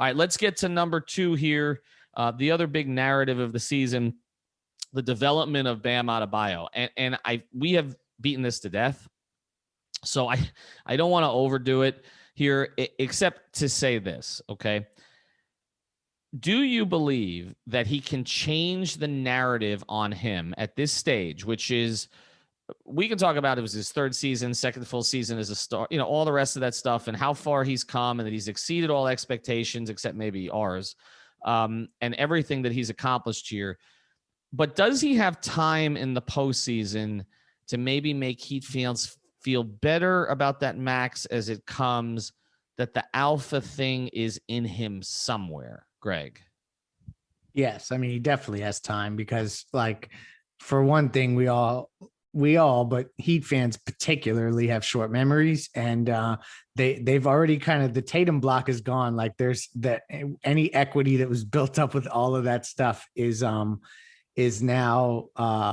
All right, let's get to number 2 here. The other big narrative of the season, the development of Bam Adebayo. And we have beaten this to death. So I don't want to overdo it here, except to say this, okay? Do you believe that he can change the narrative on him at this stage, which is, we can talk about it was his 3rd season, 2nd full season as a star, all the rest of that stuff and how far he's come and that he's exceeded all expectations except maybe ours, and everything that he's accomplished here. But does he have time in the postseason to maybe make Heat fans feel better about that max as it comes, that the alpha thing is in him somewhere, Greg? Yes. I mean, he definitely has time because, like, for one thing, we all, but Heat fans particularly have short memories, and they've already kind of, the Tatum block is gone. Like, there's that, any equity that was built up with all of that stuff is now,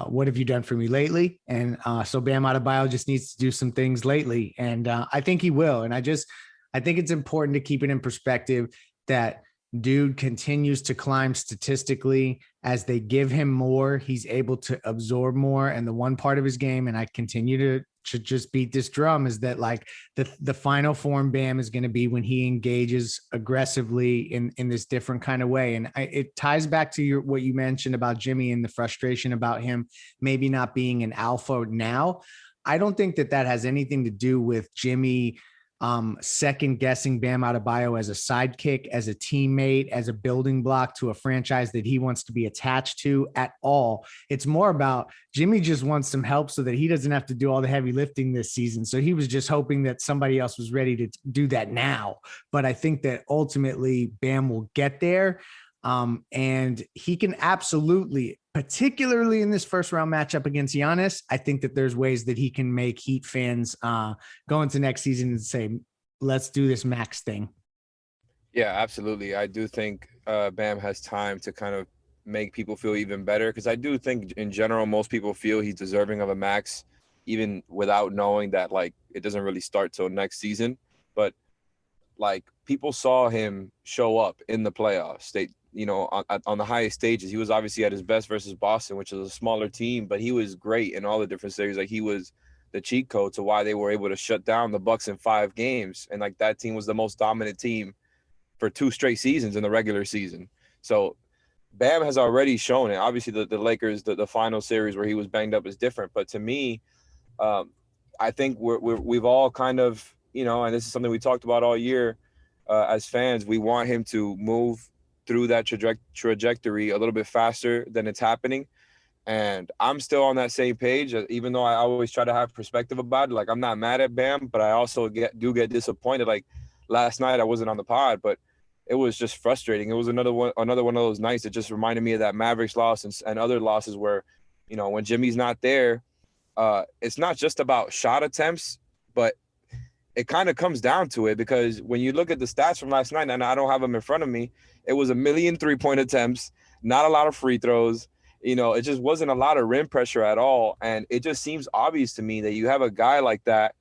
what have you done for me lately? And so Bam Adebayo just needs to do some things lately, and I think he will. And I think it's important to keep it in perspective that dude continues to climb statistically. As they give him more, he's able to absorb more. And the one part of his game, and I continue to just beat this drum, is that, like, the final form Bam is going to be when he engages aggressively in this different kind of way. And it ties back to what you mentioned about Jimmy and the frustration about him maybe not being an alpha now. I don't think that has anything to do with Jimmy second guessing Bam Adebayo as a sidekick, as a teammate, as a building block to a franchise that he wants to be attached to at all. It's more about Jimmy just wants some help so that he doesn't have to do all the heavy lifting this season. So he was just hoping that somebody else was ready to do that now. But I think that ultimately Bam will get there. And he can absolutely, particularly in this first round matchup against Giannis, I think that there's ways that he can make Heat fans go into next season and say, let's do this max thing. Yeah, absolutely. I do think Bam has time to kind of make people feel even better, because I do think in general most people feel he's deserving of a max, even without knowing that, like, it doesn't really start till next season. But, like, people saw him show up in the playoffs. They, on the highest stages. He was obviously at his best versus Boston, which is a smaller team, but he was great in all the different series. Like, he was the cheat code to why they were able to shut down the Bucks in 5 games. And, like, that team was the most dominant team for 2 straight seasons in the regular season. So Bam has already shown it. Obviously the Lakers, the final series where he was banged up is different. But to me, I think we've all kind of, and this is something we talked about all year as fans, we want him to move through that trajectory a little bit faster than it's happening. And I'm still on that same page, even though I always try to have perspective about it. Like, I'm not mad at Bam, but I also do get disappointed. Like, last night I wasn't on the pod, but it was just frustrating. It was another one of those nights that just reminded me of that Mavericks loss and other losses where, when Jimmy's not there, it's not just about shot attempts, but it kind of comes down to it, because when you look at the stats from last night, and I don't have them in front of me, it was 1 million 3-point attempts, not a lot of free throws. It just wasn't a lot of rim pressure at all. And it just seems obvious to me that you have a guy like that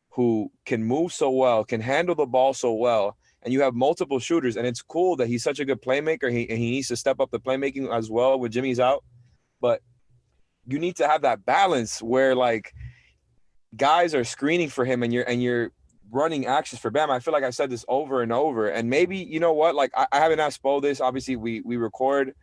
who can move so well, can handle the ball so well, and you have multiple shooters. And it's cool that he's such a good playmaker. He needs to step up the playmaking as well when Jimmy's out. But you need to have that balance where, like, guys are screening for him and you're running actions for Bam. I feel like I said this over and over. And maybe, you know what, like, I haven't asked Spo this. Obviously, we record,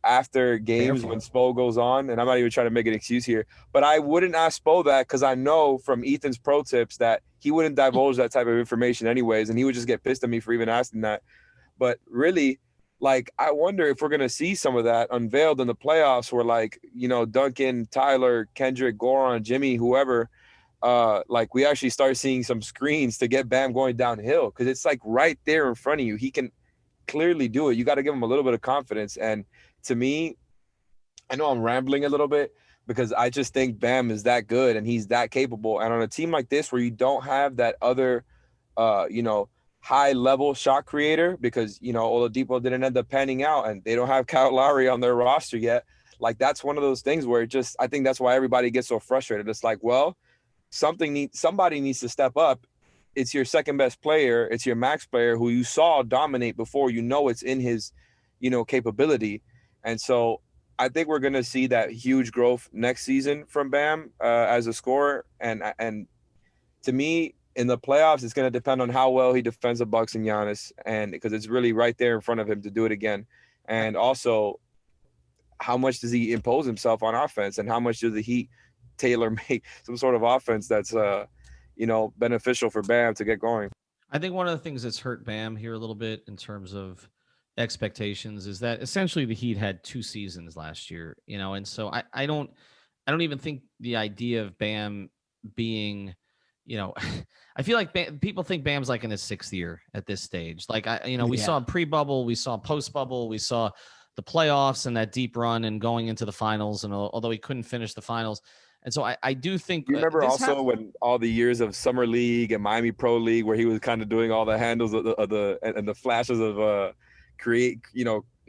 after games when Spo goes on, and I'm not even trying to make an excuse here, but I wouldn't ask Spo that, because I know from Ethan's pro tips that he wouldn't divulge that type of information anyways, and he would just get pissed at me for even asking that. But really, like, I wonder if we're going to see some of that unveiled in the playoffs where, like, Duncan, Tyler, Kendrick, Goran, Jimmy, whoever, like, we actually start seeing some screens to get Bam going downhill, because it's, like, right there in front of you. He can clearly do it. You got to give him a little bit of confidence. And to me, I know I'm rambling a little bit, because I just think Bam is that good and he's that capable. And on a team like this where you don't have that other, high level shot creator, because, Oladipo didn't end up panning out and they don't have Kyle Lowry on their roster yet. Like, that's one of those things where I think that's why everybody gets so frustrated. It's like, well, somebody needs to step up. it's your second best player, it's your max player who you saw dominate before, it's in his, capability. And so I think we're going to see that huge growth next season from Bam as a scorer. And to me, in the playoffs, it's going to depend on how well he defends the Bucks and Giannis, and because it's really right there in front of him to do it again. And also, how much does he impose himself on offense, and how much do the Heat tailor make some sort of offense that's beneficial for Bam to get going. I think one of the things that's hurt Bam here a little bit in terms of expectations is that essentially the Heat had 2 seasons last year, and so I don't even think the idea of Bam being, I feel like people think Bam's like in his 6th year at this stage. Like we saw pre-bubble, we saw post-bubble, we saw the playoffs and that deep run and going into the finals, and although he couldn't finish the finals. And so I do think you remember also when all the years of Summer League and Miami Pro League where he was kind of doing all the handles of the flashes of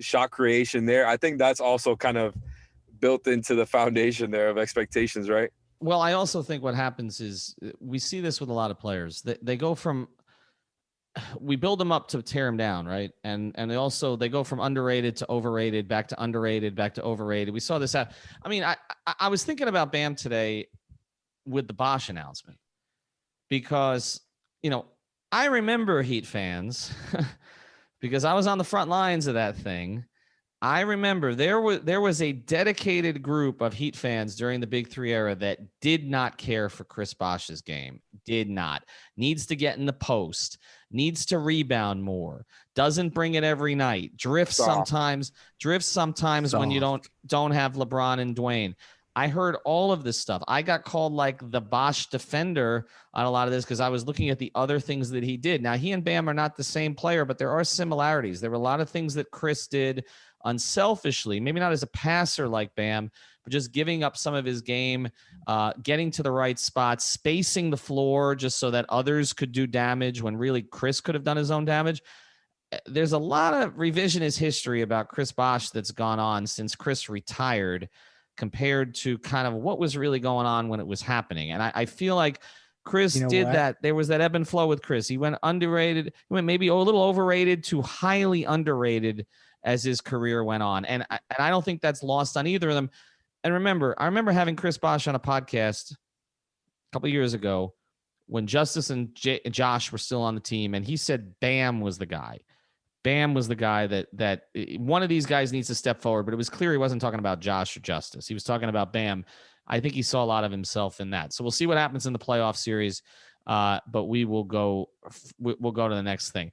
shot creation there. I think that's also kind of built into the foundation there of expectations, right? Well, I also think what happens is we see this with a lot of players. They go from, we build them up to tear them down, right? And they go from underrated to overrated, back to underrated, back to overrated. We saw this happen. I mean, I was thinking about Bam today with the Bosh announcement because, I remember Heat fans because I was on the front lines of that thing. I remember there was a dedicated group of Heat fans during the Big Three era that did not care for Chris Bosh's game. Did not. Needs to get in the post. Needs to rebound more. Doesn't bring it every night. Drifts sometimes when you don't have LeBron and Dwayne. I heard all of this stuff. I got called like the Bosh defender on a lot of this because I was looking at the other things that he did. Now, he and Bam are not the same player, but there are similarities. There were a lot of things that Chris did unselfishly, maybe not as a passer like Bam, but just giving up some of his game, getting to the right spots, spacing the floor just so that others could do damage when really Chris could have done his own damage. There's a lot of revisionist history about Chris Bosh that's gone on since Chris retired compared to kind of what was really going on when it was happening. And I feel like Chris did that. There was that ebb and flow with Chris. He went underrated, he went maybe a little overrated to highly underrated as his career went on. And I don't think that's lost on either of them. And remember, I remember having Chris Bosh on a podcast a couple of years ago when Justice and Josh were still on the team, and he said Bam was the guy. Bam was the guy that one of these guys needs to step forward, but it was clear he wasn't talking about Josh or Justice. He was talking about Bam. I think he saw a lot of himself in that. So we'll see what happens in the playoff series, but we'll go to the next thing.